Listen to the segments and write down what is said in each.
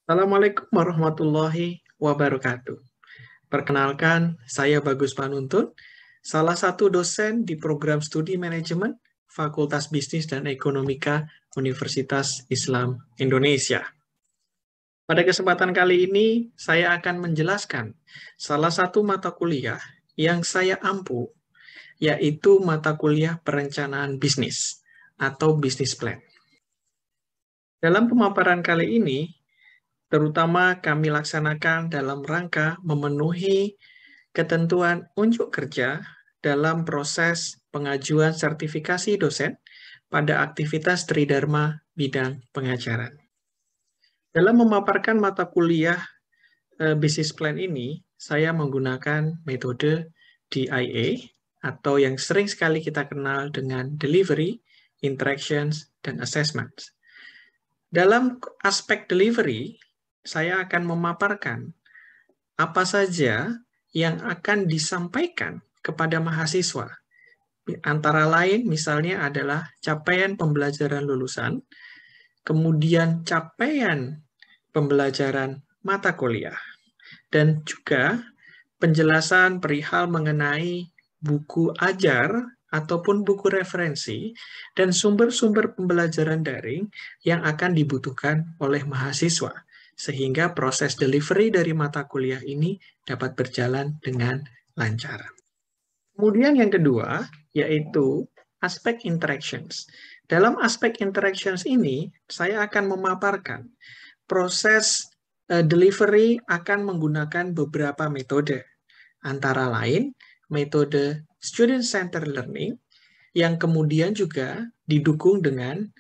Assalamualaikum warahmatullahi wabarakatuh. Perkenalkan, saya Bagus Panuntun, salah satu dosen di program studi manajemen Fakultas Bisnis dan Ekonomika Universitas Islam Indonesia. Pada kesempatan kali ini, saya akan menjelaskan salah satu mata kuliah yang saya ampu, yaitu mata kuliah perencanaan bisnis atau business plan. Dalam pemaparan kali ini, terutama kami laksanakan dalam rangka memenuhi ketentuan unjuk kerja dalam proses pengajuan sertifikasi dosen pada aktivitas Tridharma bidang pengajaran. Dalam memaparkan mata kuliah business plan ini, saya menggunakan metode DIA atau yang sering sekali kita kenal dengan delivery, interactions, dan assessment. Dalam aspek delivery, saya akan memaparkan apa saja yang akan disampaikan kepada mahasiswa. Antara lain misalnya adalah capaian pembelajaran lulusan, kemudian capaian pembelajaran mata kuliah, dan juga penjelasan perihal mengenai buku ajar ataupun buku referensi dan sumber-sumber pembelajaran daring yang akan dibutuhkan oleh mahasiswa, sehingga proses delivery dari mata kuliah ini dapat berjalan dengan lancar. Kemudian yang kedua, yaitu aspek interactions. Dalam aspek interactions ini, saya akan memaparkan proses delivery akan menggunakan beberapa metode. Antara lain, metode student-centered learning, yang kemudian juga didukung dengan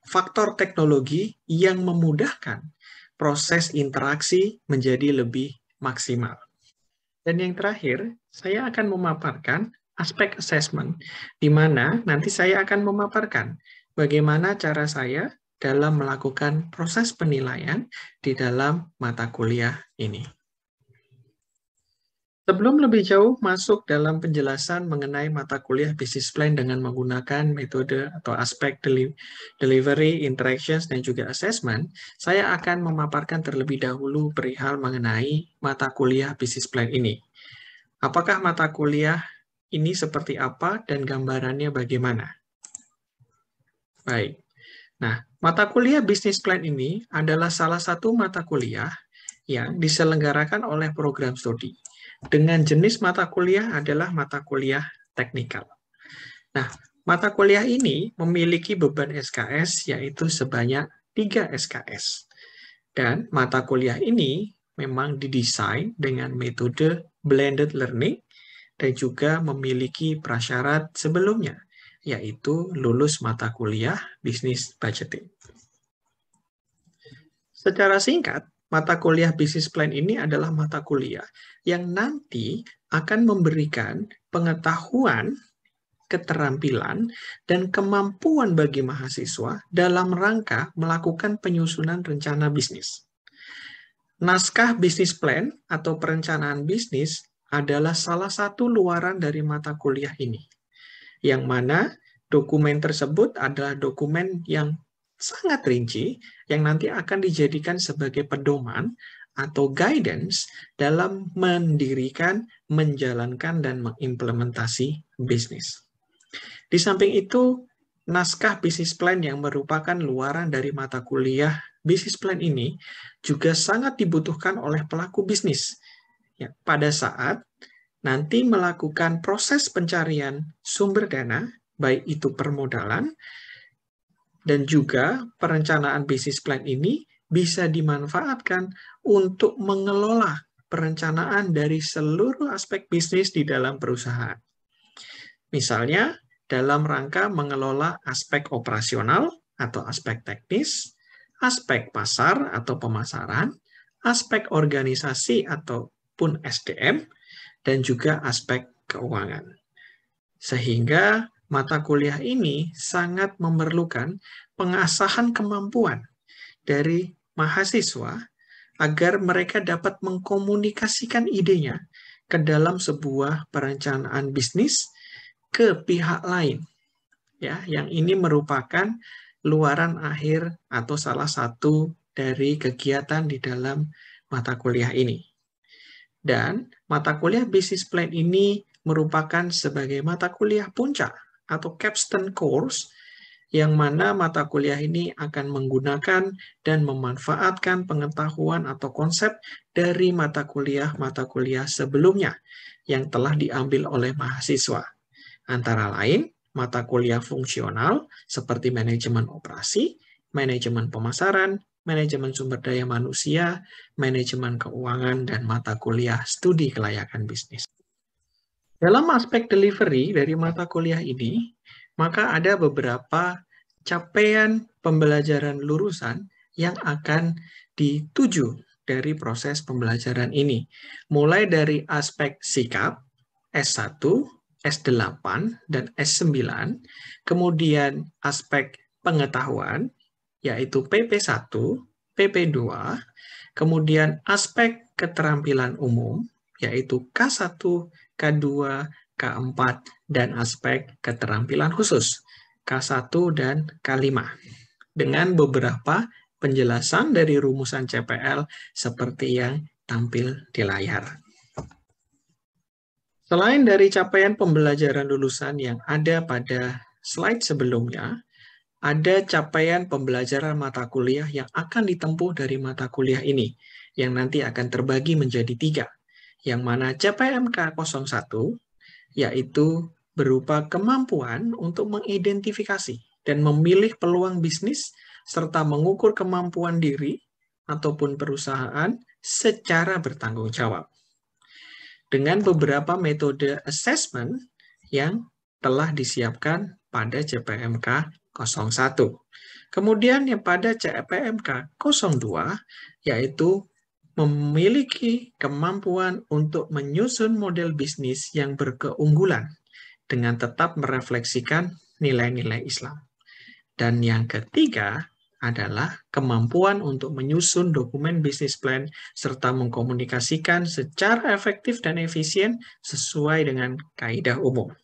faktor teknologi yang memudahkan proses interaksi menjadi lebih maksimal. Dan yang terakhir, saya akan memaparkan aspek assessment, di mana nanti saya akan memaparkan bagaimana cara saya dalam melakukan proses penilaian di dalam mata kuliah ini. Sebelum lebih jauh masuk dalam penjelasan mengenai mata kuliah business plan dengan menggunakan metode atau aspek delivery, interactions, dan juga assessment, saya akan memaparkan terlebih dahulu perihal mengenai mata kuliah business plan ini. Apakah mata kuliah ini seperti apa dan gambarannya bagaimana? Baik. Nah, mata kuliah business plan ini adalah salah satu mata kuliah yang diselenggarakan oleh program studi. Dengan jenis mata kuliah adalah mata kuliah teknikal. Nah, mata kuliah ini memiliki beban SKS yaitu sebanyak 3 SKS. Dan mata kuliah ini memang didesain dengan metode blended learning dan juga memiliki prasyarat sebelumnya, yaitu lulus mata kuliah Business Budgeting. Secara singkat, mata kuliah Business Plan ini adalah mata kuliah yang nanti akan memberikan pengetahuan, keterampilan, dan kemampuan bagi mahasiswa dalam rangka melakukan penyusunan rencana bisnis. Naskah Business Plan atau perencanaan bisnis adalah salah satu luaran dari mata kuliah ini, yang mana dokumen tersebut adalah dokumen yang sangat rinci yang nanti akan dijadikan sebagai pedoman atau guidance dalam mendirikan, menjalankan, dan mengimplementasi bisnis. Di samping itu, naskah business plan yang merupakan luaran dari mata kuliah business plan ini juga sangat dibutuhkan oleh pelaku bisnis. Ya, pada saat nanti melakukan proses pencarian sumber dana, baik itu permodalan, dan juga perencanaan bisnis plan ini bisa dimanfaatkan untuk mengelola perencanaan dari seluruh aspek bisnis di dalam perusahaan. Misalnya, dalam rangka mengelola aspek operasional atau aspek teknis, aspek pasar atau pemasaran, aspek organisasi ataupun SDM, dan juga aspek keuangan. Sehingga mata kuliah ini sangat memerlukan pengasahan kemampuan dari mahasiswa agar mereka dapat mengkomunikasikan idenya ke dalam sebuah perencanaan bisnis ke pihak lain. Ya, yang ini merupakan luaran akhir atau salah satu dari kegiatan di dalam mata kuliah ini. Dan mata kuliah Business Plan ini merupakan sebagai mata kuliah puncak atau capstone course yang mana mata kuliah ini akan menggunakan dan memanfaatkan pengetahuan atau konsep dari mata kuliah sebelumnya yang telah diambil oleh mahasiswa. Antara lain, mata kuliah fungsional seperti manajemen operasi, manajemen pemasaran, manajemen sumber daya manusia, manajemen keuangan, dan mata kuliah studi kelayakan bisnis. Dalam aspek delivery dari mata kuliah ini, maka ada beberapa capaian pembelajaran lulusan yang akan dituju dari proses pembelajaran ini. Mulai dari aspek sikap, S1, S8, dan S9, kemudian aspek pengetahuan, yaitu PP1, PP2, kemudian aspek keterampilan umum, yaitu K1, K2, K4, dan aspek keterampilan khusus, K1 dan K5. Dengan beberapa penjelasan dari rumusan CPL seperti yang tampil di layar. Selain dari capaian pembelajaran lulusan yang ada pada slide sebelumnya, ada capaian pembelajaran mata kuliah yang akan ditempuh dari mata kuliah ini, yang nanti akan terbagi menjadi 3, yang mana CPMK 01, yaitu berupa kemampuan untuk mengidentifikasi dan memilih peluang bisnis, serta mengukur kemampuan diri ataupun perusahaan secara bertanggung jawab. Dengan beberapa metode assessment yang telah disiapkan pada CPMK 01. Kemudian yang pada CPMK 02, yaitu memiliki kemampuan untuk menyusun model bisnis yang berkeunggulan dengan tetap merefleksikan nilai-nilai Islam. Dan yang ketiga adalah kemampuan untuk menyusun dokumen bisnis plan serta mengkomunikasikan secara efektif dan efisien sesuai dengan kaidah umum.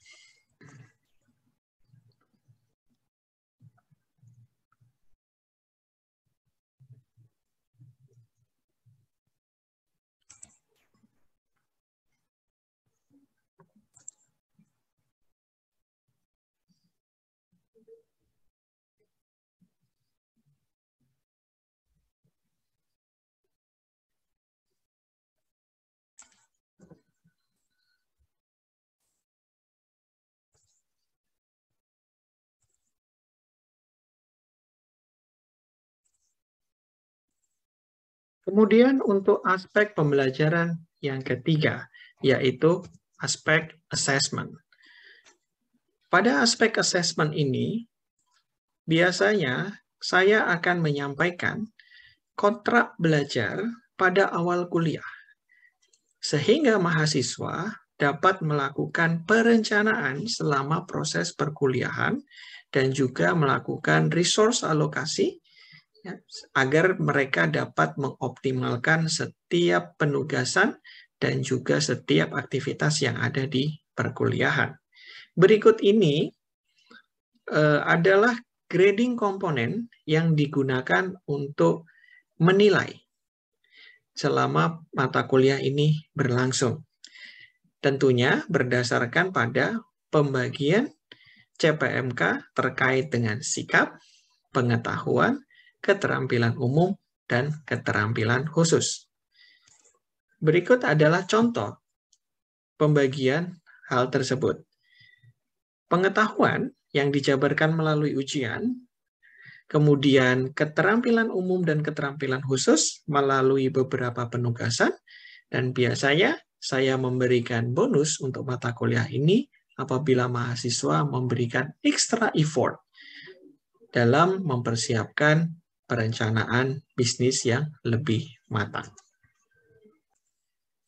Kemudian untuk aspek pembelajaran yang ketiga, yaitu aspek assessment. Pada aspek assessment ini, biasanya saya akan menyampaikan kontrak belajar pada awal kuliah, sehingga mahasiswa dapat melakukan perencanaan selama proses perkuliahan dan juga melakukan resource alokasi agar mereka dapat mengoptimalkan setiap penugasan dan juga setiap aktivitas yang ada di perkuliahan. Berikut ini adalah grading komponen yang digunakan untuk menilai selama mata kuliah ini berlangsung. Tentunya berdasarkan pada pembagian CPMK terkait dengan sikap, pengetahuan, keterampilan umum, dan keterampilan khusus. Berikut adalah contoh pembagian hal tersebut. Pengetahuan yang dijabarkan melalui ujian, kemudian keterampilan umum dan keterampilan khusus melalui beberapa penugasan, dan biasanya saya memberikan bonus untuk mata kuliah ini apabila mahasiswa memberikan extra effort dalam mempersiapkan perencanaan bisnis yang lebih matang.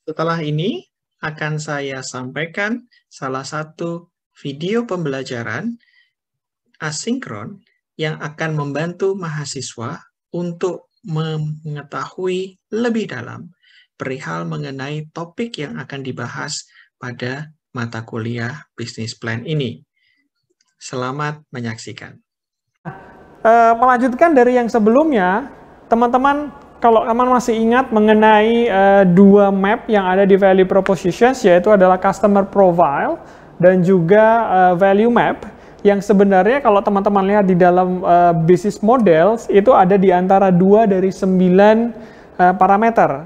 Setelah ini akan saya sampaikan salah satu video pembelajaran asinkron yang akan membantu mahasiswa untuk mengetahui lebih dalam perihal mengenai topik yang akan dibahas pada mata kuliah bisnis plan ini. Selamat menyaksikan. Melanjutkan dari yang sebelumnya, teman-teman, kalau teman masih ingat mengenai dua map yang ada di value propositions, yaitu adalah customer profile dan juga value map, yang sebenarnya kalau teman-teman lihat di dalam business models, itu ada di antara 2 dari 9 parameter.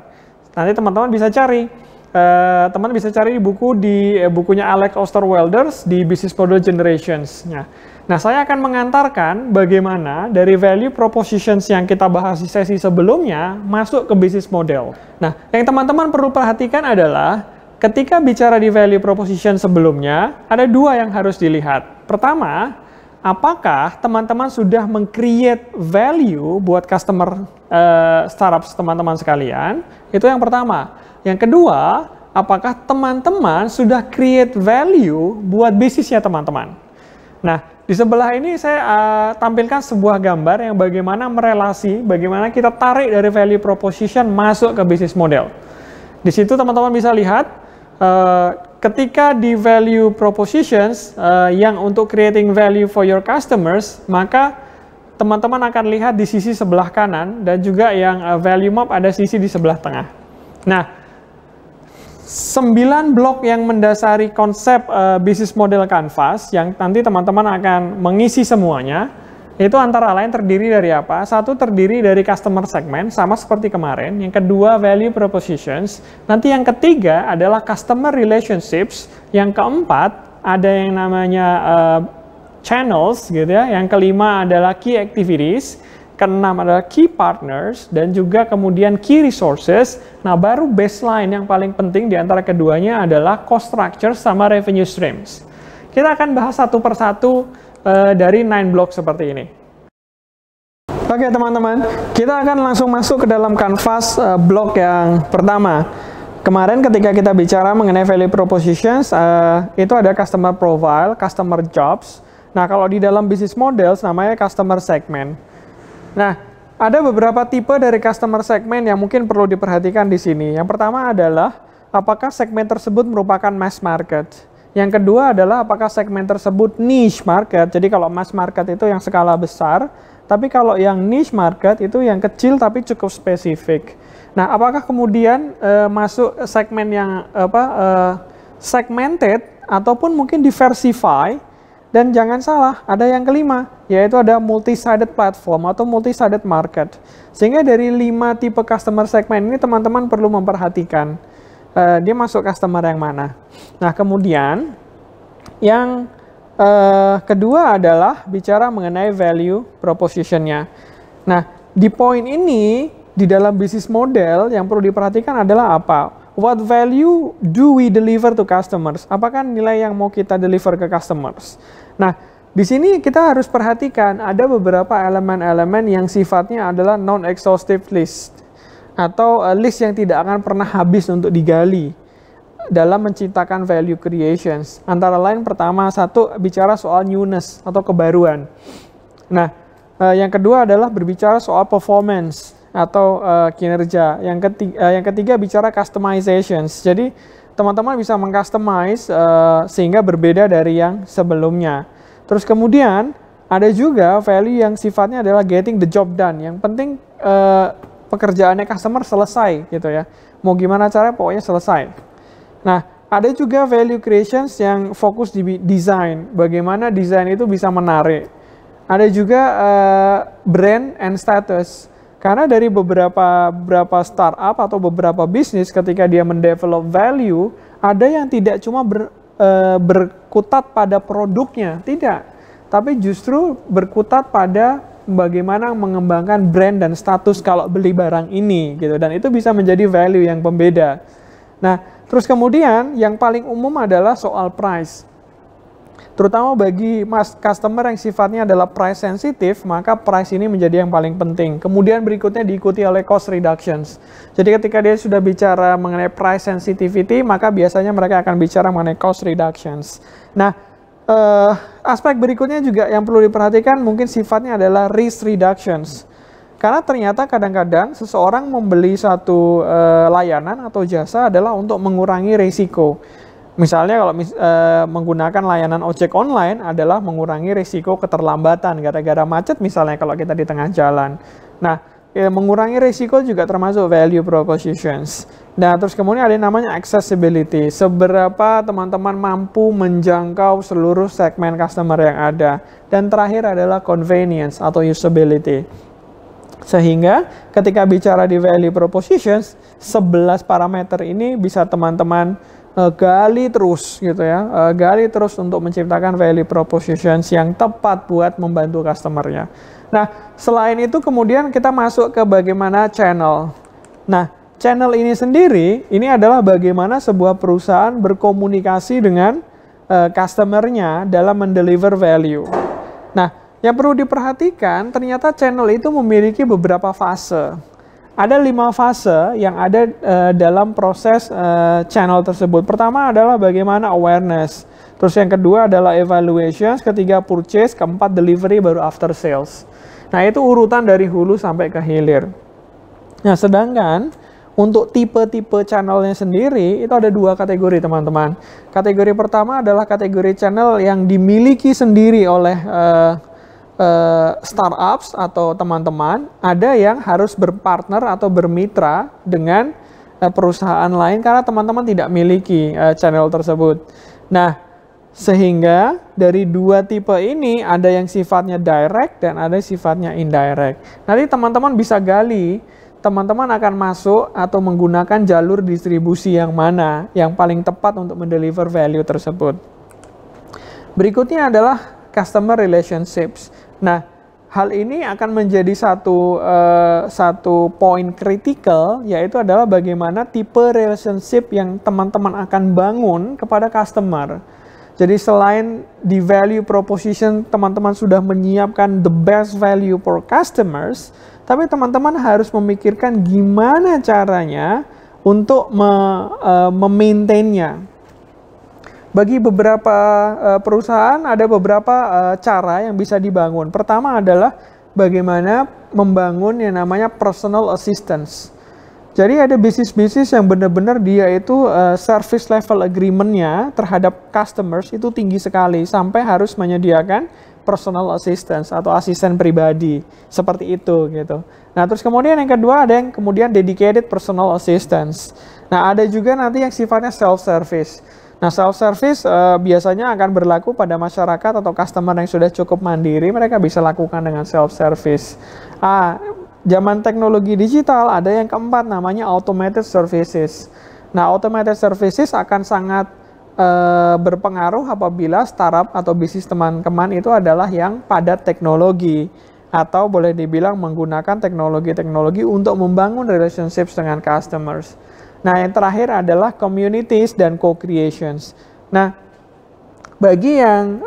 Nanti teman-teman bisa cari. Teman bisa cari di bukunya Alex Osterwalder di Business Model Generations. Nah, saya akan mengantarkan bagaimana dari value propositions yang kita bahas di sesi sebelumnya masuk ke business model. Nah, yang teman-teman perlu perhatikan adalah ketika bicara di value proposition sebelumnya, ada 2 yang harus dilihat. Pertama, apakah teman-teman sudah meng-create value buat customer startup teman-teman sekalian? Itu yang pertama. Yang kedua, apakah teman-teman sudah create value buat bisnisnya teman-teman? Nah, di sebelah ini saya tampilkan sebuah gambar yang bagaimana bagaimana kita tarik dari value proposition masuk ke business model. Di situ teman-teman bisa lihat, ketika di value propositions yang untuk creating value for your customers, maka teman-teman akan lihat di sisi sebelah kanan dan juga yang value map ada sisi di sebelah tengah. Nah, 9 blok yang mendasari konsep business model Canvas yang nanti teman-teman akan mengisi semuanya, itu antara lain terdiri dari apa? Satu, terdiri dari customer segment, sama seperti kemarin. Yang kedua, value propositions. Nanti yang ketiga adalah customer relationships. Yang keempat, ada yang namanya channels, gitu ya. Yang kelima adalah key activities. Keenam adalah key partners, dan juga kemudian key resources. Nah, baru baseline yang paling penting di antara keduanya adalah cost structure sama revenue streams. Kita akan bahas satu persatu dari 9 blok seperti ini. Oke teman-teman, kita akan langsung masuk ke dalam Canvas blok yang pertama. Kemarin ketika kita bicara mengenai value propositions, itu ada customer profile, customer jobs. Nah, kalau di dalam business models namanya customer segment. Nah, ada beberapa tipe dari customer segment yang mungkin perlu diperhatikan di sini. Yang pertama adalah apakah segmen tersebut merupakan mass market. Yang kedua adalah apakah segmen tersebut niche market. Jadi kalau mass market itu yang skala besar, tapi kalau yang niche market itu yang kecil tapi cukup spesifik. Nah, apakah kemudian masuk segmen yang segmented ataupun mungkin diversify? Dan jangan salah, ada yang kelima, yaitu ada multi-sided platform atau multi-sided market. Sehingga dari 5 tipe customer segment ini teman-teman perlu memperhatikan dia masuk customer yang mana. Nah, kemudian yang kedua adalah bicara mengenai value proposition-nya. Nah, di poin ini, di dalam business model yang perlu diperhatikan adalah apa? What value do we deliver to customers? Apakah nilai yang mau kita deliver ke customers? Nah, di sini kita harus perhatikan ada beberapa elemen-elemen yang sifatnya adalah non-exhaustive list atau list yang tidak akan pernah habis untuk digali dalam menciptakan value creations. Antara lain pertama, satu bicara soal newness atau kebaruan. Nah, yang kedua adalah berbicara soal performance atau kinerja. Yang ketiga bicara customizations. Jadi teman-teman bisa mengcustomize sehingga berbeda dari yang sebelumnya. Terus kemudian ada juga value yang sifatnya adalah getting the job done. Yang penting pekerjaannya customer selesai gitu ya. Mau gimana caranya pokoknya selesai. Nah, ada juga value creations yang fokus di design. Bagaimana desain itu bisa menarik. Ada juga brand and status. Karena dari beberapa startup atau beberapa bisnis ketika dia mendevelop value, ada yang tidak cuma berkutat pada produknya, tidak. Tapi justru berkutat pada bagaimana mengembangkan brand dan status kalau beli barang ini, gitu. Dan itu bisa menjadi value yang pembeda. Nah, terus kemudian yang paling umum adalah soal price. Terutama bagi customer yang sifatnya adalah price sensitive, maka price ini menjadi yang paling penting. Kemudian berikutnya diikuti oleh cost reductions. Jadi ketika dia sudah bicara mengenai price sensitivity, maka biasanya mereka akan bicara mengenai cost reductions. Nah, aspek berikutnya juga yang perlu diperhatikan mungkin sifatnya adalah risk reductions. Karena ternyata kadang-kadang seseorang membeli satu layanan atau jasa adalah untuk mengurangi risiko. Misalnya kalau menggunakan layanan ojek online adalah mengurangi risiko keterlambatan gara-gara macet misalnya kalau kita di tengah jalan. Nah, mengurangi risiko juga termasuk value propositions. Nah, terus kemudian ada yang namanya accessibility. Seberapa teman-teman mampu menjangkau seluruh segmen customer yang ada. Dan terakhir adalah convenience atau usability. Sehingga ketika bicara di value propositions, 11 parameter ini bisa teman-teman gali terus gitu ya. Gali terus untuk menciptakan value propositions yang tepat buat membantu customernya. Nah, selain itu kemudian kita masuk ke bagaimana channel. Nah, channel ini sendiri, ini adalah bagaimana sebuah perusahaan berkomunikasi dengan customernya dalam mendeliver value. Nah, yang perlu diperhatikan, ternyata channel itu memiliki beberapa fase. Ada 5 fase yang ada dalam proses channel tersebut. Pertama adalah bagaimana awareness. Terus yang kedua adalah evaluation, ketiga purchase, keempat delivery, baru after sales. Nah, itu urutan dari hulu sampai ke hilir. Nah, sedangkan untuk tipe-tipe channelnya sendiri, itu ada 2 kategori, teman-teman. Kategori pertama adalah kategori channel yang dimiliki sendiri oleh startups atau teman-teman. Ada yang harus berpartner atau bermitra dengan perusahaan lain karena teman-teman tidak miliki channel tersebut. Nah, sehingga dari 2 tipe ini ada yang sifatnya direct dan ada yang sifatnya indirect. Nanti teman-teman bisa gali, teman-teman akan masuk atau menggunakan jalur distribusi yang mana yang paling tepat untuk mendeliver value tersebut. Berikutnya adalah customer relationships. Nah, hal ini akan menjadi satu poin kritikal, yaitu adalah bagaimana tipe relationship yang teman-teman akan bangun kepada customer. Jadi selain di value proposition teman-teman sudah menyiapkan the best value for customers, tapi teman-teman harus memikirkan gimana caranya untuk memaintainnya. Bagi beberapa perusahaan ada beberapa cara yang bisa dibangun. Pertama adalah bagaimana membangun yang namanya personal assistance. Jadi ada bisnis-bisnis yang benar-benar dia itu service level agreement-nya terhadap customers itu tinggi sekali sampai harus menyediakan personal assistance atau asisten pribadi seperti itu gitu. Nah, terus kemudian yang kedua ada yang kemudian dedicated personal assistance. Nah, ada juga nanti yang sifatnya self-service. Nah, self-service biasanya akan berlaku pada masyarakat atau customer yang sudah cukup mandiri, mereka bisa lakukan dengan self-service. Zaman teknologi digital ada yang keempat namanya automated services. Nah, automated services akan sangat berpengaruh apabila startup atau bisnis teman-teman itu adalah yang padat teknologi atau boleh dibilang menggunakan teknologi-teknologi untuk membangun relationships dengan customers. Nah, yang terakhir adalah communities dan co-creations. Nah, bagi yang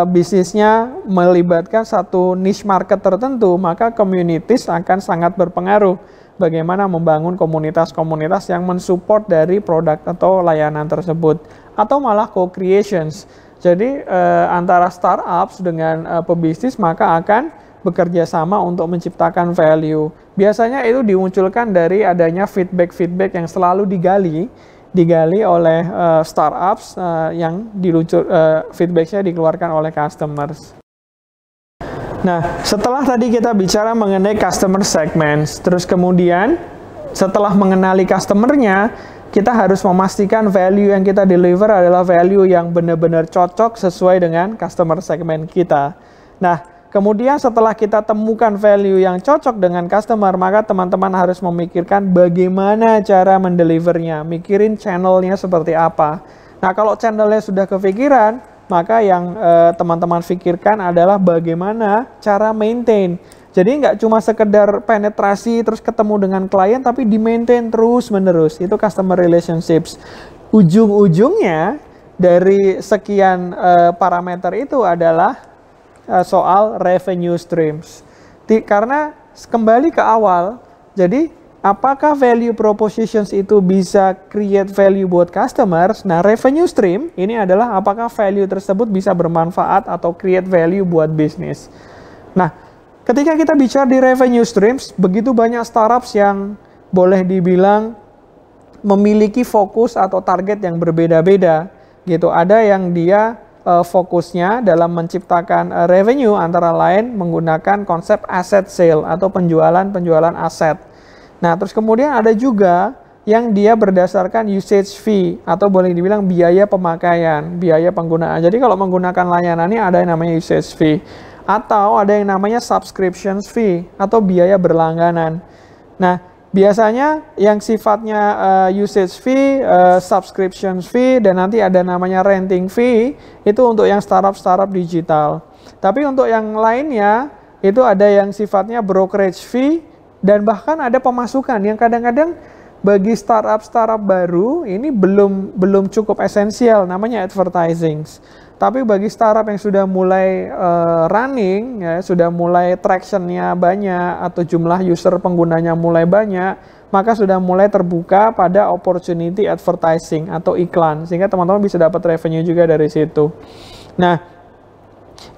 bisnisnya melibatkan satu niche market tertentu, maka communities akan sangat berpengaruh bagaimana membangun komunitas-komunitas yang mensupport dari produk atau layanan tersebut. Atau malah co-creations. Jadi antara startups dengan pebisnis maka akan bekerja sama untuk menciptakan value. Biasanya itu dimunculkan dari adanya feedback-feedback yang selalu digali oleh startups yang feedbacknya dikeluarkan oleh customers. Nah, setelah tadi kita bicara mengenai customer segments, terus kemudian setelah mengenali customernya, kita harus memastikan value yang kita deliver adalah value yang benar-benar cocok sesuai dengan customer segment kita. Nah, kemudian setelah kita temukan value yang cocok dengan customer, maka teman-teman harus memikirkan bagaimana cara mendelivernya, mikirin channelnya seperti apa. Nah, kalau channelnya sudah kepikiran, maka yang teman-teman pikirkan adalah bagaimana cara maintain. Jadi nggak cuma sekedar penetrasi terus ketemu dengan klien, tapi di-maintain terus-menerus. Itu customer relationships. Ujung-ujungnya dari sekian parameter itu adalah soal revenue streams. Karena kembali ke awal, jadi apakah value propositions itu bisa create value buat customers? Nah, revenue stream ini adalah apakah value tersebut bisa bermanfaat atau create value buat bisnis. Nah, ketika kita bicara di revenue streams, begitu banyak startups yang boleh dibilang memiliki fokus atau target yang berbeda-beda gitu. Ada yang dia fokusnya dalam menciptakan revenue antara lain menggunakan konsep asset sale atau penjualan aset. Nah, terus kemudian ada juga yang dia berdasarkan usage fee atau boleh dibilang biaya pemakaian, biaya penggunaan. Jadi kalau menggunakan layanan ini ada yang namanya usage fee atau ada yang namanya subscription fee atau biaya berlangganan. Nah, biasanya yang sifatnya usage fee, subscription fee, dan nanti ada namanya renting fee, itu untuk yang startup digital. Tapi untuk yang lainnya, itu ada yang sifatnya brokerage fee, dan bahkan ada pemasukan yang kadang-kadang bagi startup baru ini belum cukup esensial, namanya advertising. Tapi bagi startup yang sudah mulai running, ya, sudah mulai traction-nya banyak atau jumlah user penggunanya mulai banyak, maka sudah mulai terbuka pada opportunity advertising atau iklan, sehingga teman-teman bisa dapat revenue juga dari situ. Nah,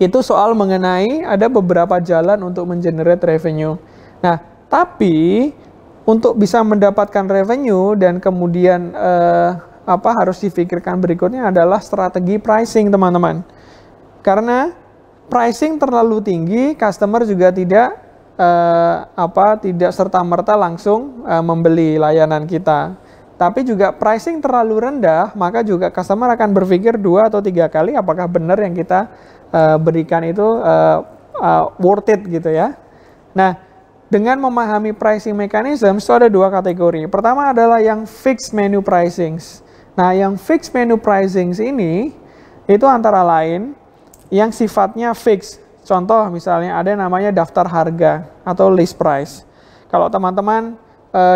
itu soal mengenai ada beberapa jalan untuk mengenerate revenue. Nah, tapi untuk bisa mendapatkan revenue dan kemudian harus dipikirkan berikutnya adalah strategi pricing, teman-teman. Karena pricing terlalu tinggi, customer juga tidak serta-merta langsung membeli layanan kita. Tapi juga pricing terlalu rendah, maka juga customer akan berpikir 2 atau 3 kali apakah benar yang kita berikan itu worth it gitu ya. Nah, dengan memahami pricing mechanism, itu ada 2 kategori. Pertama adalah yang fixed menu pricing. Nah, yang fixed menu pricing ini, itu antara lain yang sifatnya fix. Contoh misalnya ada yang namanya daftar harga atau list price. Kalau teman-teman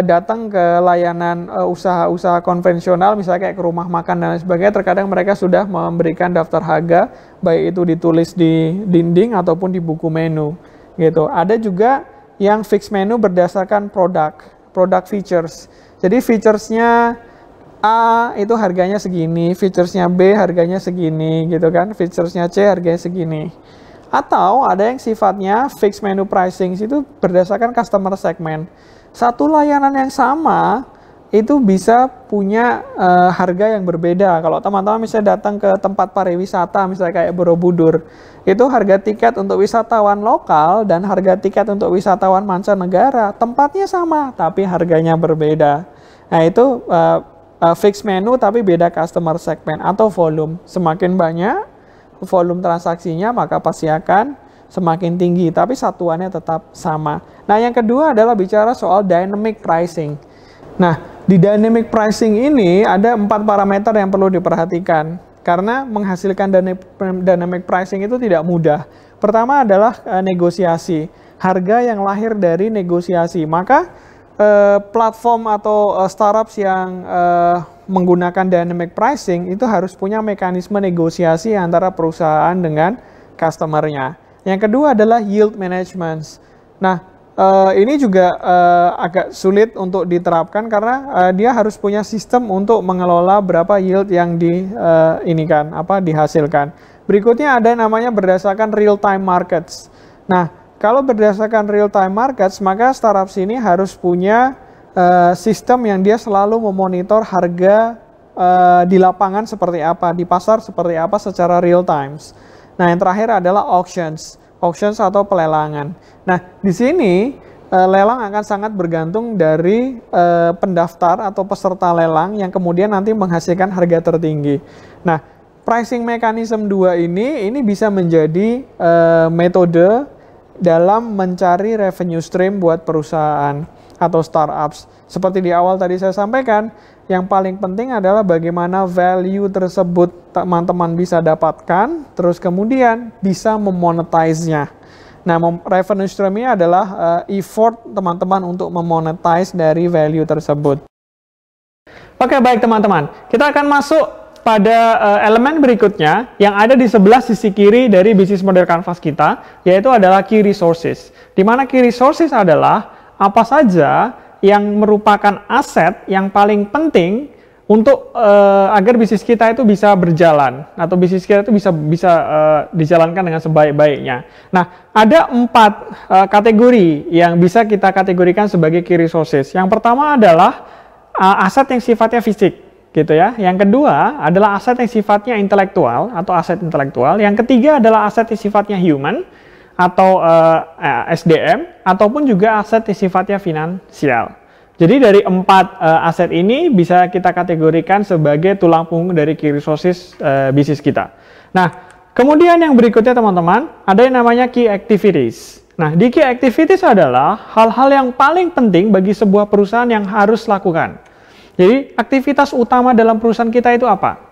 datang ke layanan usaha-usaha konvensional, misalnya kayak ke rumah makan dan sebagainya, terkadang mereka sudah memberikan daftar harga, baik itu ditulis di dinding ataupun di buku menu. Gitu. Ada juga yang fixed menu berdasarkan product features. Jadi featuresnya A itu harganya segini, featuresnya B harganya segini, gitu kan? Featuresnya C harganya segini. Atau ada yang sifatnya fixed menu pricing, itu berdasarkan customer segment. Satu layanan yang sama itu bisa punya harga yang berbeda. Kalau teman-teman misalnya datang ke tempat pariwisata, misalnya kayak Borobudur, itu harga tiket untuk wisatawan lokal dan harga tiket untuk wisatawan mancanegara, tempatnya sama, tapi harganya berbeda. Nah, itu fixed menu tapi beda customer segment atau volume. Semakin banyak volume transaksinya maka pasti akan semakin tinggi, tapi satuannya tetap sama. Nah, yang kedua adalah bicara soal dynamic pricing. Nah, di dynamic pricing ini ada 4 parameter yang perlu diperhatikan karena menghasilkan dynamic pricing itu tidak mudah. Pertama adalah negosiasi, harga yang lahir dari negosiasi. Maka platform atau startups yang menggunakan dynamic pricing itu harus punya mekanisme negosiasi antara perusahaan dengan customer-nya. Yang kedua adalah yield management. Nah, ini juga agak sulit untuk diterapkan karena dia harus punya sistem untuk mengelola berapa yield yang dihasilkan. Berikutnya ada namanya berdasarkan real time markets. Nah, kalau berdasarkan real time markets, maka startup sini harus punya sistem yang dia selalu memonitor harga di lapangan seperti apa, di pasar seperti apa secara real times. Nah, yang terakhir adalah auctions atau pelelangan. Nah, di sini lelang akan sangat bergantung dari pendaftar atau peserta lelang yang kemudian nanti menghasilkan harga tertinggi. Nah, pricing mechanism 2 ini bisa menjadi metode dalam mencari revenue stream buat perusahaan atau startups. Seperti di awal tadi saya sampaikan, yang paling penting adalah bagaimana value tersebut teman-teman bisa dapatkan, terus kemudian bisa memonetize-nya. Nah, revenue stream-nya adalah effort teman-teman untuk memonetize dari value tersebut. Oke, baik teman-teman. Kita akan masuk pada elemen berikutnya yang ada di sebelah sisi kiri dari bisnis model canvas kita, yaitu adalah key resources. Di mana key resources adalah apa saja yang merupakan aset yang paling penting untuk agar bisnis kita itu bisa berjalan atau bisnis kita itu bisa dijalankan dengan sebaik-baiknya. Nah, ada 4 kategori yang bisa kita kategorikan sebagai key resources. Yang pertama adalah aset yang sifatnya fisik. gitu ya. Yang kedua adalah aset yang sifatnya intelektual atau aset intelektual. Yang ketiga adalah aset yang sifatnya human atau SDM, ataupun juga aset yang sifatnya finansial. Jadi dari 4 aset ini bisa kita kategorikan sebagai tulang punggung dari key resources bisnis kita. Nah, kemudian yang berikutnya teman-teman, ada yang namanya key activities. Nah, di key activities adalah hal-hal yang paling penting bagi sebuah perusahaan yang harus lakukan. Jadi, aktivitas utama dalam perusahaan kita itu apa?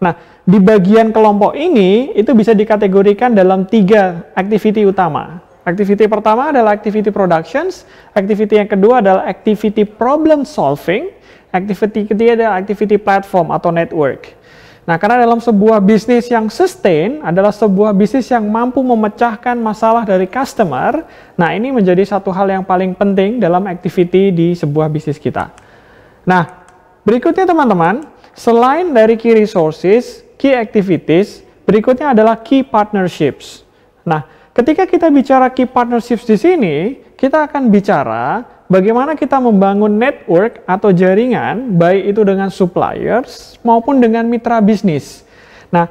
Nah, di bagian kelompok ini, itu bisa dikategorikan dalam 3 activity utama. Activity pertama adalah activity productions, activity yang kedua adalah activity problem solving, activity ketiga adalah activity platform atau network. Nah, karena dalam sebuah bisnis yang sustain adalah sebuah bisnis yang mampu memecahkan masalah dari customer, nah ini menjadi satu hal yang paling penting dalam activity di sebuah bisnis kita. Nah, berikutnya teman-teman, selain dari key resources, key activities, berikutnya adalah key partnerships. Nah, ketika kita bicara key partnerships di sini, kita akan bicara bagaimana kita membangun network atau jaringan, baik itu dengan suppliers maupun dengan mitra bisnis. Nah,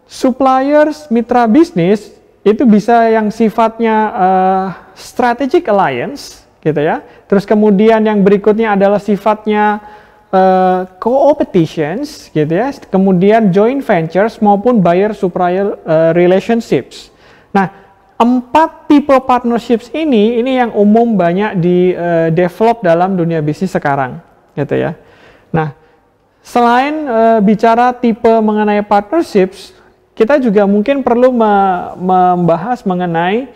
suppliers, mitra bisnis, itu bisa yang sifatnya strategic alliance, gitu ya. Terus kemudian yang berikutnya adalah sifatnya co-opetitions, gitu ya. Kemudian joint ventures maupun buyer-supplier relationships. Nah, 4 tipe partnerships ini yang umum banyak di develop dalam dunia bisnis sekarang, gitu ya. Nah, selain bicara tipe mengenai partnerships, kita juga mungkin perlu membahas mengenai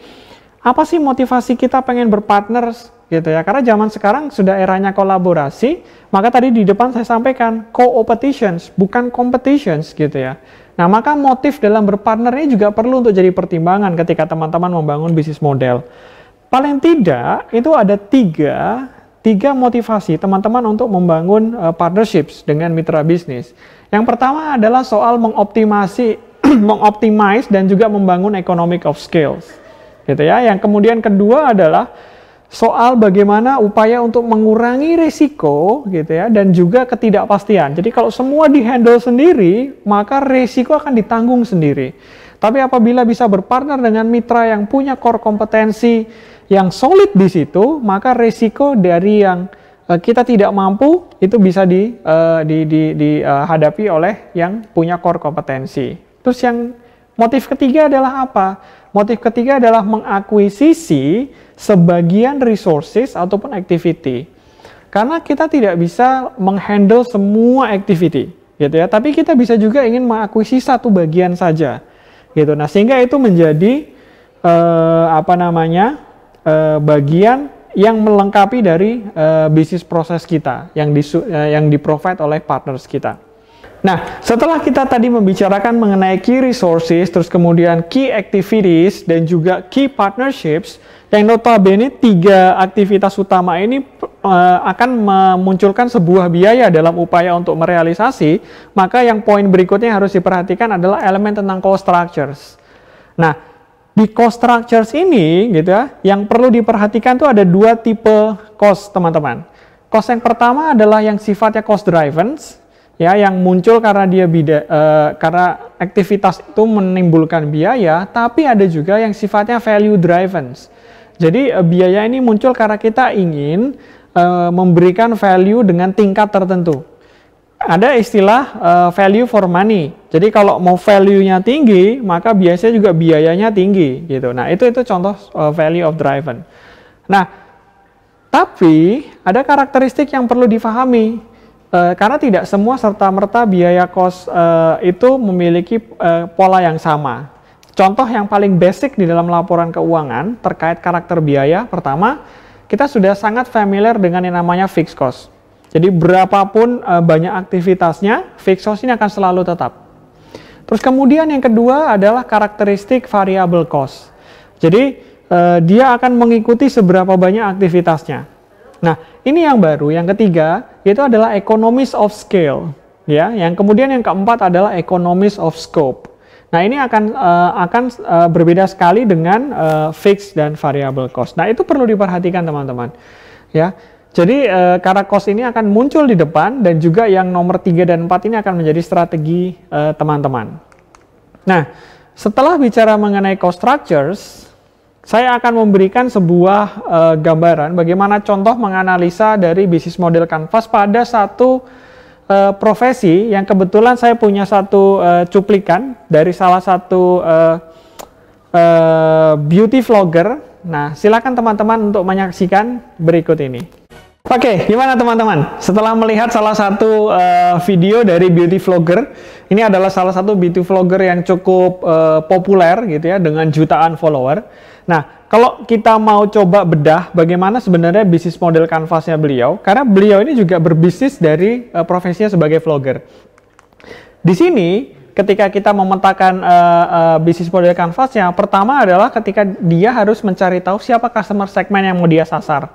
apa sih motivasi kita pengen berpartner, gitu ya. Karena zaman sekarang sudah eranya kolaborasi, maka tadi di depan saya sampaikan co-opetitions, bukan competitions, gitu ya. Nah, maka motif dalam berpartner ini juga perlu untuk jadi pertimbangan ketika teman-teman membangun bisnis model. Paling tidak, itu ada tiga motivasi teman-teman untuk membangun partnerships dengan mitra bisnis. Yang pertama adalah soal mengoptimasi, mengoptimize dan juga membangun economic of scales, gitu ya. Yang kemudian kedua adalah soal bagaimana upaya untuk mengurangi risiko, gitu ya, dan juga ketidakpastian. Jadi kalau semua dihandle sendiri, maka risiko akan ditanggung sendiri. Tapi apabila bisa berpartner dengan mitra yang punya core kompetensi yang solid di situ, maka risiko dari yang kita tidak mampu itu bisa dihadapi oleh yang punya core kompetensi. Terus yang motif ketiga adalah apa? Motif ketiga adalah mengakuisisi sebagian resources ataupun activity. Karena kita tidak bisa menghandle semua activity, gitu ya. Tapi kita bisa juga ingin mengakuisisi satu bagian saja, gitu. Nah, sehingga itu menjadi bagian yang melengkapi dari bisnis proses kita yang di-provide oleh partners kita. Nah, setelah kita tadi membicarakan mengenai key resources, terus kemudian key activities, dan juga key partnerships, yang notabene 3 aktivitas utama ini akan memunculkan sebuah biaya dalam upaya untuk merealisasi, maka yang poin berikutnya yang harus diperhatikan adalah elemen tentang cost structures. Nah, di cost structures ini, gitu ya, yang perlu diperhatikan tuh ada 2 tipe cost, teman-teman. Cost yang pertama adalah yang sifatnya cost driven, ya, yang muncul karena karena aktivitas itu menimbulkan biaya, tapi ada juga yang sifatnya value driven. Jadi biaya ini muncul karena kita ingin memberikan value dengan tingkat tertentu. Ada istilah value for money. Jadi kalau mau value-nya tinggi, maka biasanya juga biayanya tinggi, gitu. Nah, itu contoh value of driven. Nah, tapi ada karakteristik yang perlu difahami. Karena tidak semua serta-merta biaya cost itu memiliki pola yang sama. Contoh yang paling basic di dalam laporan keuangan terkait karakter biaya, pertama, kita sudah sangat familiar dengan yang namanya fixed cost. Jadi berapapun banyak aktivitasnya, fixed cost ini akan selalu tetap. Terus kemudian yang kedua adalah karakteristik variable cost. Jadi dia akan mengikuti seberapa banyak aktivitasnya. Nah, ini yang baru. Yang ketiga, yaitu adalah economies of scale, ya. Yang kemudian yang keempat adalah economies of scope. Nah, ini akan berbeda sekali dengan fixed dan variable cost. Nah, itu perlu diperhatikan, teman-teman. Ya, Jadi Karakos ini akan muncul di depan dan juga yang nomor 3 dan 4 ini akan menjadi strategi teman-teman. Nah, setelah bicara mengenai cost structures, saya akan memberikan sebuah gambaran bagaimana contoh menganalisa dari bisnis model Canvas pada satu profesi yang kebetulan saya punya satu cuplikan dari salah satu beauty vlogger. Nah, silakan teman-teman untuk menyaksikan berikut ini. Oke, gimana teman-teman? Setelah melihat salah satu video dari beauty vlogger, ini adalah salah satu beauty vlogger yang cukup populer gitu ya, dengan jutaan follower. Nah, kalau kita mau coba bedah bagaimana sebenarnya bisnis model kanvasnya beliau, karena beliau ini juga berbisnis dari profesinya sebagai vlogger. Di sini, ketika kita memetakan bisnis model kanvasnya, pertama adalah ketika dia harus mencari tahu siapa customer segmen yang mau dia sasar.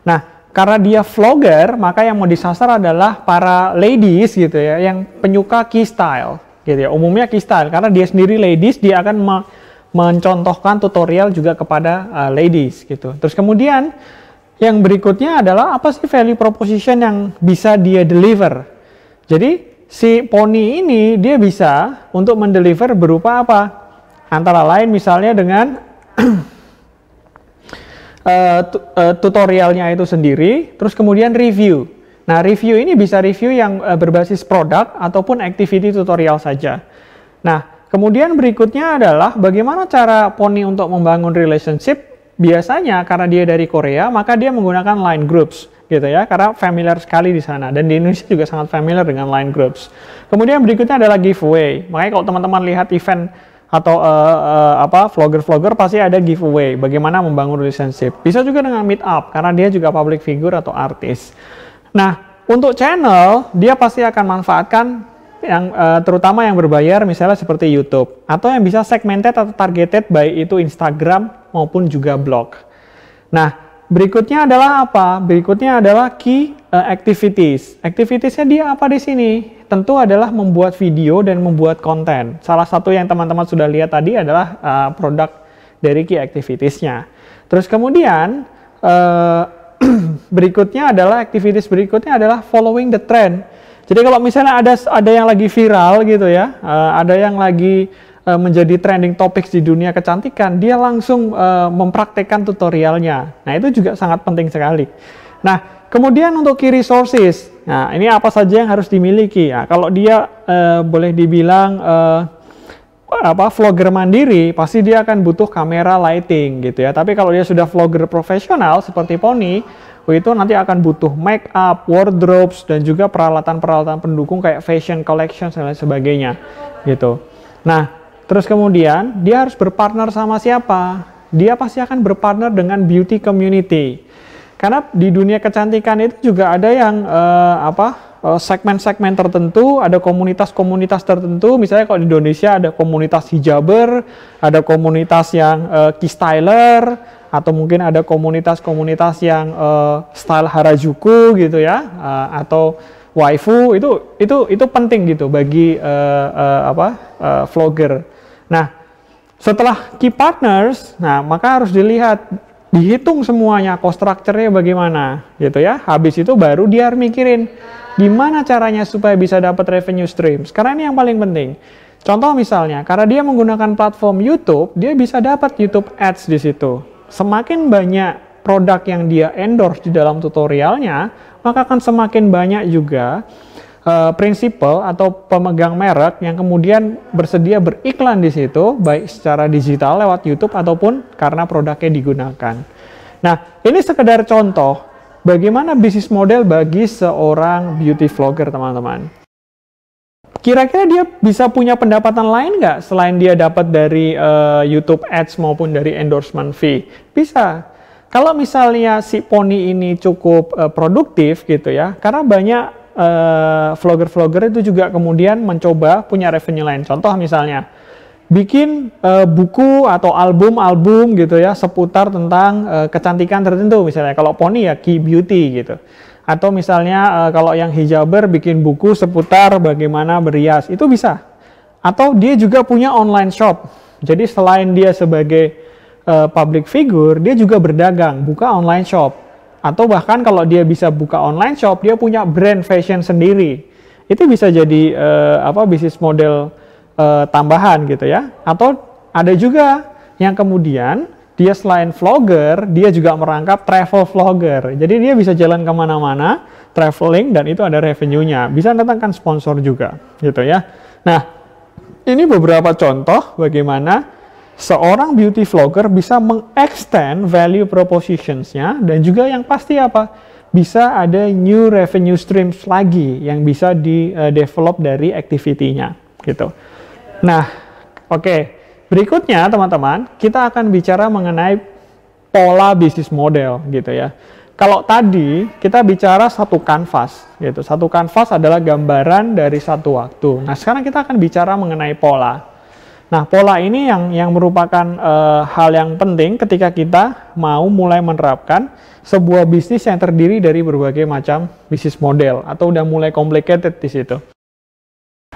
Nah, karena dia vlogger, maka yang mau disasar adalah para ladies gitu ya, yang penyuka key style gitu ya. Umumnya key style, karena dia sendiri ladies, dia akan mencontohkan tutorial juga kepada ladies gitu. Terus kemudian yang berikutnya adalah apa sih value proposition yang bisa dia deliver. Jadi si Pony ini dia bisa untuk mendeliver berupa apa? Antara lain misalnya dengan tutorialnya itu sendiri, terus kemudian review. Nah, review ini bisa review yang berbasis produk ataupun activity tutorial saja. Nah, kemudian berikutnya adalah bagaimana cara Pony untuk membangun relationship. Biasanya karena dia dari Korea, maka dia menggunakan line groups gitu ya, karena familiar sekali di sana, dan di Indonesia juga sangat familiar dengan line groups. Kemudian berikutnya adalah giveaway. Makanya kalau teman-teman lihat event atau vlogger-vlogger pasti ada giveaway, bagaimana membangun relationship. Bisa juga dengan meet up, karena dia juga public figure atau artis. Nah, untuk channel, dia pasti akan manfaatkan yang terutama yang berbayar, misalnya seperti YouTube, atau yang bisa segmented atau targeted, baik itu Instagram maupun juga blog. Nah, berikutnya adalah apa? Berikutnya adalah key activities. Activitiesnya dia apa di sini? Tentu adalah membuat video dan membuat konten. Salah satu yang teman-teman sudah lihat tadi adalah produk dari key activities-nya. Terus kemudian berikutnya adalah activities berikutnya adalah following the trend. Jadi kalau misalnya ada yang lagi viral gitu ya, ada yang lagi menjadi trending topics di dunia kecantikan, dia langsung mempraktekkan tutorialnya. Nah, itu juga sangat penting sekali. Nah, kemudian untuk key resources, nah ini apa saja yang harus dimiliki. Nah, kalau dia boleh dibilang vlogger mandiri, pasti dia akan butuh kamera, lighting gitu ya. Tapi kalau dia sudah vlogger profesional seperti Pony, itu nanti akan butuh make up, wardrobes, dan juga peralatan-peralatan pendukung kayak fashion collection dan lain sebagainya gitu. Nah, terus kemudian dia harus berpartner sama siapa? Dia pasti akan berpartner dengan beauty community. Karena di dunia kecantikan itu juga ada yang segmen-segmen tertentu, ada komunitas-komunitas tertentu. Misalnya kalau di Indonesia ada komunitas hijaber, ada komunitas yang key styler, atau mungkin ada komunitas-komunitas yang style Harajuku gitu ya, atau waifu. Itu penting gitu bagi vlogger. Nah, setelah key partners, nah maka harus dihitung semuanya, cost structure-nya bagaimana gitu ya. Habis itu baru dia mikirin gimana caranya supaya bisa dapat revenue stream. Sekarang ini yang paling penting. Contoh misalnya, karena dia menggunakan platform YouTube, dia bisa dapat YouTube Ads di situ. Semakin banyak produk yang dia endorse di dalam tutorialnya, maka akan semakin banyak juga prinsipal atau pemegang merek yang kemudian bersedia beriklan di situ, baik secara digital lewat YouTube ataupun karena produknya digunakan. Nah, ini sekedar contoh bagaimana bisnis model bagi seorang beauty vlogger, teman-teman. Kira-kira dia bisa punya pendapatan lain nggak selain dia dapat dari YouTube Ads maupun dari endorsement fee? Bisa. Kalau misalnya si Pony ini cukup produktif gitu ya, karena banyak vlogger-vlogger itu juga kemudian mencoba punya revenue lain. Contoh misalnya, bikin buku atau album-album gitu ya, seputar tentang kecantikan tertentu. Misalnya kalau Pony ya key beauty gitu. Atau misalnya kalau yang hijaber bikin buku seputar bagaimana berias, itu bisa. Atau dia juga punya online shop. Jadi selain dia sebagai public figure, dia juga berdagang, buka online shop. atau bahkan kalau dia bisa buka online shop, dia punya brand fashion sendiri. Itu bisa jadi bisnis model tambahan gitu ya. Atau ada juga yang kemudian dia selain vlogger, dia juga merangkap travel vlogger. Jadi dia bisa jalan kemana-mana, traveling, dan itu ada revenue-nya. Bisa datangkan sponsor juga, gitu ya. Nah, ini beberapa contoh bagaimana seorang beauty vlogger bisa mengextend value propositions-nya, dan juga yang pasti apa? Bisa ada new revenue streams lagi yang bisa di-develop dari activity-nya, gitu. Nah, oke. Berikutnya teman-teman, kita akan bicara mengenai pola bisnis model gitu ya. Kalau tadi kita bicara satu kanvas gitu. Satu kanvas adalah gambaran dari satu waktu. Nah, sekarang kita akan bicara mengenai pola. Nah, pola ini yang merupakan hal yang penting ketika kita mau mulai menerapkan sebuah bisnis yang terdiri dari berbagai macam bisnis model atau udah mulai complicated di situ.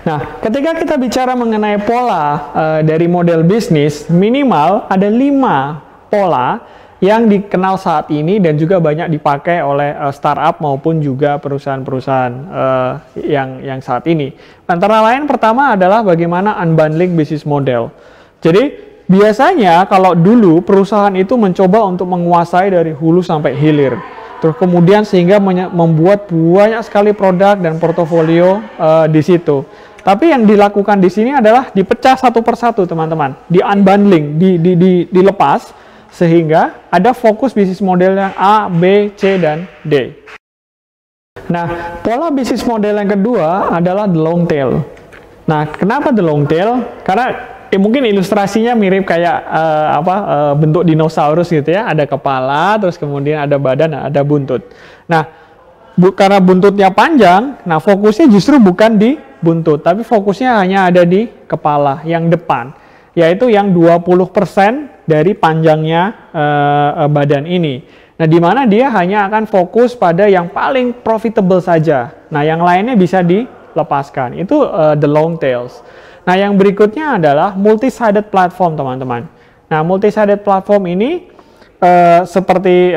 Nah, ketika kita bicara mengenai pola dari model bisnis, minimal ada 5 pola yang dikenal saat ini dan juga banyak dipakai oleh startup maupun juga perusahaan-perusahaan yang saat ini. Antara lain pertama adalah bagaimana unbundling bisnis model. Jadi, biasanya kalau dulu perusahaan itu mencoba untuk menguasai dari hulu sampai hilir. Terus kemudian sehingga membuat banyak sekali produk dan portofolio di situ. Tapi yang dilakukan di sini adalah dipecah satu persatu, teman-teman. Di unbundling, dilepas, sehingga ada fokus bisnis model yang A, B, C, dan D. Nah, pola bisnis model yang kedua adalah the long tail. Nah, kenapa the long tail? Karena mungkin ilustrasinya mirip kayak bentuk dinosaurus gitu ya. Ada kepala, terus kemudian ada badan, ada buntut. Nah, karena buntutnya panjang, nah fokusnya justru bukan di buntut, tapi fokusnya hanya ada di kepala yang depan, yaitu yang 20% dari panjangnya badan ini. Nah, di mana dia hanya akan fokus pada yang paling profitable saja. Nah, yang lainnya bisa dilepaskan. Itu the long tails. Nah, yang berikutnya adalah multi-sided platform, teman-teman. Nah, multi-sided platform ini seperti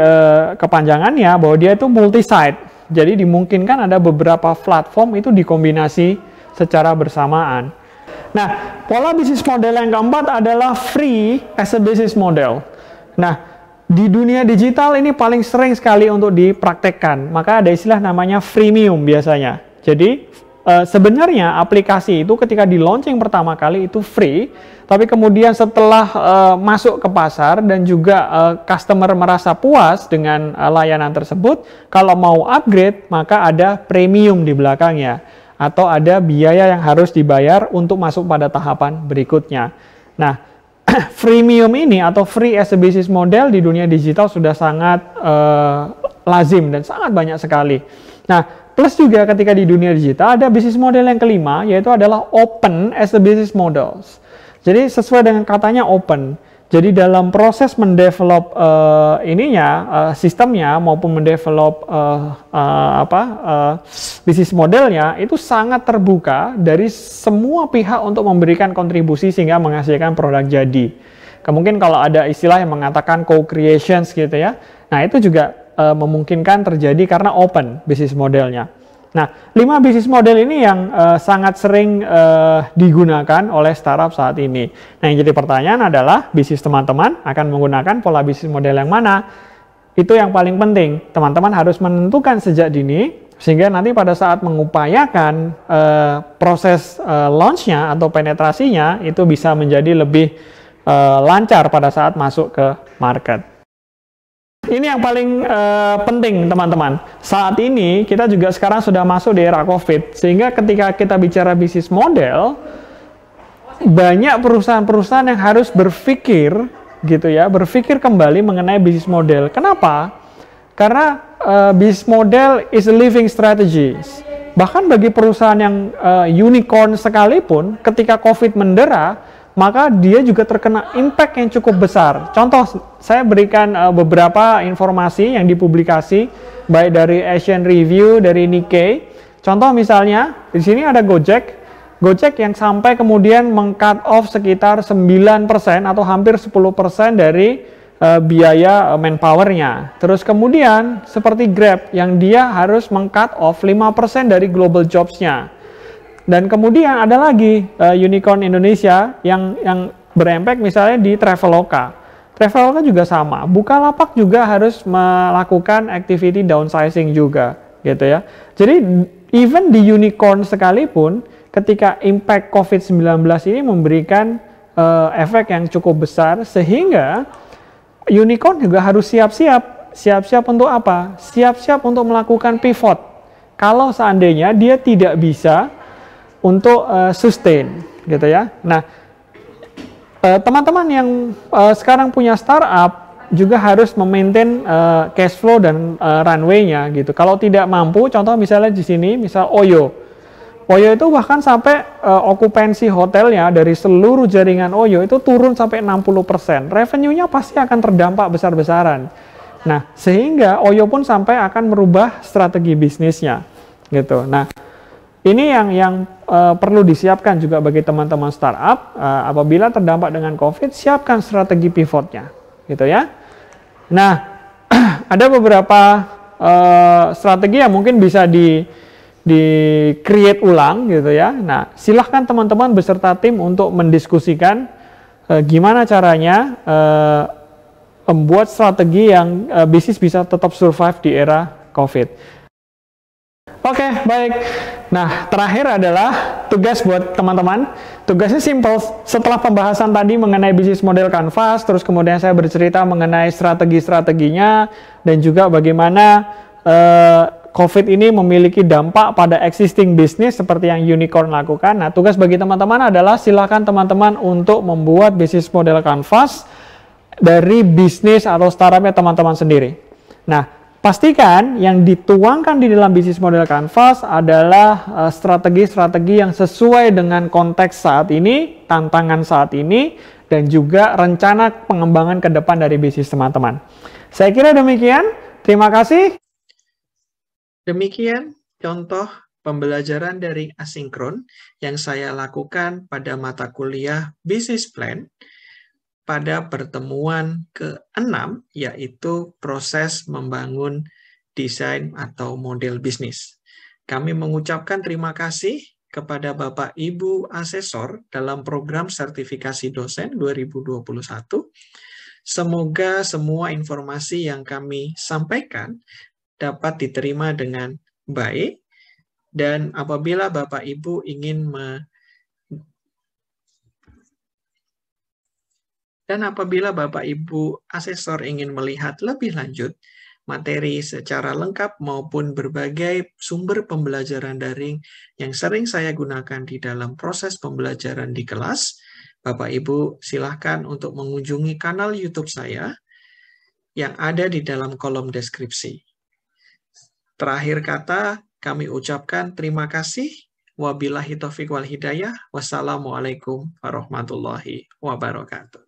kepanjangannya bahwa dia itu multi-side. Jadi dimungkinkan ada beberapa platform itu dikombinasi secara bersamaan. Nah, pola bisnis model yang keempat adalah free as a business model. Nah, di dunia digital ini paling sering sekali untuk dipraktekkan. Maka ada istilah namanya freemium biasanya. Jadi sebenarnya aplikasi itu ketika di launching pertama kali itu free, tapi kemudian setelah masuk ke pasar dan juga customer merasa puas dengan layanan tersebut, kalau mau upgrade maka ada premium di belakangnya atau ada biaya yang harus dibayar untuk masuk pada tahapan berikutnya. Nah, freemium ini atau free as a business model di dunia digital sudah sangat lazim dan sangat banyak sekali. Nah, plus juga ketika di dunia digital ada bisnis model yang kelima, yaitu adalah open as a business models. Jadi sesuai dengan katanya open. Jadi dalam proses mendevelop sistemnya maupun mendevelop bisnis modelnya itu sangat terbuka dari semua pihak untuk memberikan kontribusi sehingga menghasilkan produk jadi. Mungkin kalau ada istilah yang mengatakan co-creations gitu ya. Nah, itu juga memungkinkan terjadi karena open bisnis modelnya. Nah, 5 bisnis model ini yang sangat sering digunakan oleh startup saat ini. Nah, yang jadi pertanyaan adalah bisnis teman-teman akan menggunakan pola bisnis model yang mana? Itu yang paling penting. Teman-teman harus menentukan sejak dini sehingga nanti pada saat mengupayakan proses launch-nya atau penetrasinya itu bisa menjadi lebih lancar pada saat masuk ke market. Ini yang paling penting, teman-teman. Saat ini kita juga sekarang sudah masuk di era COVID, sehingga ketika kita bicara bisnis model, banyak perusahaan-perusahaan yang harus berpikir gitu ya, berpikir kembali mengenai bisnis model. Kenapa? Karena bisnis model is a living strategy. Bahkan bagi perusahaan yang unicorn sekalipun, ketika COVID mendera, maka dia juga terkena impact yang cukup besar. Contoh, saya berikan beberapa informasi yang dipublikasi, baik dari Asian Review, dari Nikkei. Contoh misalnya, di sini ada Gojek. Gojek yang sampai kemudian meng-cut off sekitar 9% atau hampir 10% dari biaya manpowernya. Terus kemudian seperti Grab yang dia harus meng-cut off 5% dari global jobs-nya. Dan kemudian ada lagi unicorn Indonesia yang berimpact misalnya di Traveloka. Traveloka juga sama. Bukalapak juga harus melakukan activity downsizing juga, gitu ya. Jadi even di unicorn sekalipun, ketika impact COVID-19 ini memberikan efek yang cukup besar, sehingga unicorn juga harus siap-siap untuk apa? Siap-siap untuk melakukan pivot. Kalau seandainya dia tidak bisa untuk sustain, gitu ya. Nah, teman-teman yang sekarang punya startup juga harus memaintain cash flow dan runway-nya, gitu. Kalau tidak mampu, contoh misalnya di sini, misal Oyo. Oyo itu bahkan sampai okupansi hotelnya dari seluruh jaringan Oyo itu turun sampai 60%. Revenue-nya pasti akan terdampak besar-besaran. Nah, sehingga Oyo pun sampai akan merubah strategi bisnisnya, gitu. Nah, ini yang perlu disiapkan juga bagi teman-teman startup. Apabila terdampak dengan COVID, siapkan strategi pivotnya, gitu ya. Nah, ada beberapa strategi yang mungkin bisa di-create ulang, gitu ya. Nah, silahkan teman-teman beserta tim untuk mendiskusikan gimana caranya membuat strategi yang bisnis bisa tetap survive di era COVID. Oke, baik. Nah, terakhir adalah tugas buat teman-teman. Tugasnya simple. Setelah pembahasan tadi mengenai bisnis model Canvas, terus kemudian saya bercerita mengenai strategi-strateginya, dan juga bagaimana COVID ini memiliki dampak pada existing bisnis seperti yang Unicorn lakukan. Nah, tugas bagi teman-teman adalah silakan teman-teman untuk membuat bisnis model Canvas dari bisnis atau startupnya teman-teman sendiri. Nah, pastikan yang dituangkan di dalam bisnis model Canvas adalah strategi-strategi yang sesuai dengan konteks saat ini, tantangan saat ini, dan juga rencana pengembangan ke depan dari bisnis teman-teman. Saya kira demikian. Terima kasih. Demikian contoh pembelajaran daring asinkron yang saya lakukan pada mata kuliah Business Plan pada pertemuan ke-6, yaitu proses membangun desain atau model bisnis. Kami mengucapkan terima kasih kepada Bapak Ibu Asesor dalam program sertifikasi dosen 2021. Semoga semua informasi yang kami sampaikan dapat diterima dengan baik, dan apabila Bapak Ibu ingin Bapak Ibu asesor ingin melihat lebih lanjut materi secara lengkap maupun berbagai sumber pembelajaran daring yang sering saya gunakan di dalam proses pembelajaran di kelas, Bapak Ibu silahkan untuk mengunjungi kanal YouTube saya yang ada di dalam kolom deskripsi. Terakhir kata, kami ucapkan terima kasih. Wabillahi taufiq wal hidayah. Wassalamualaikum warahmatullahi wabarakatuh.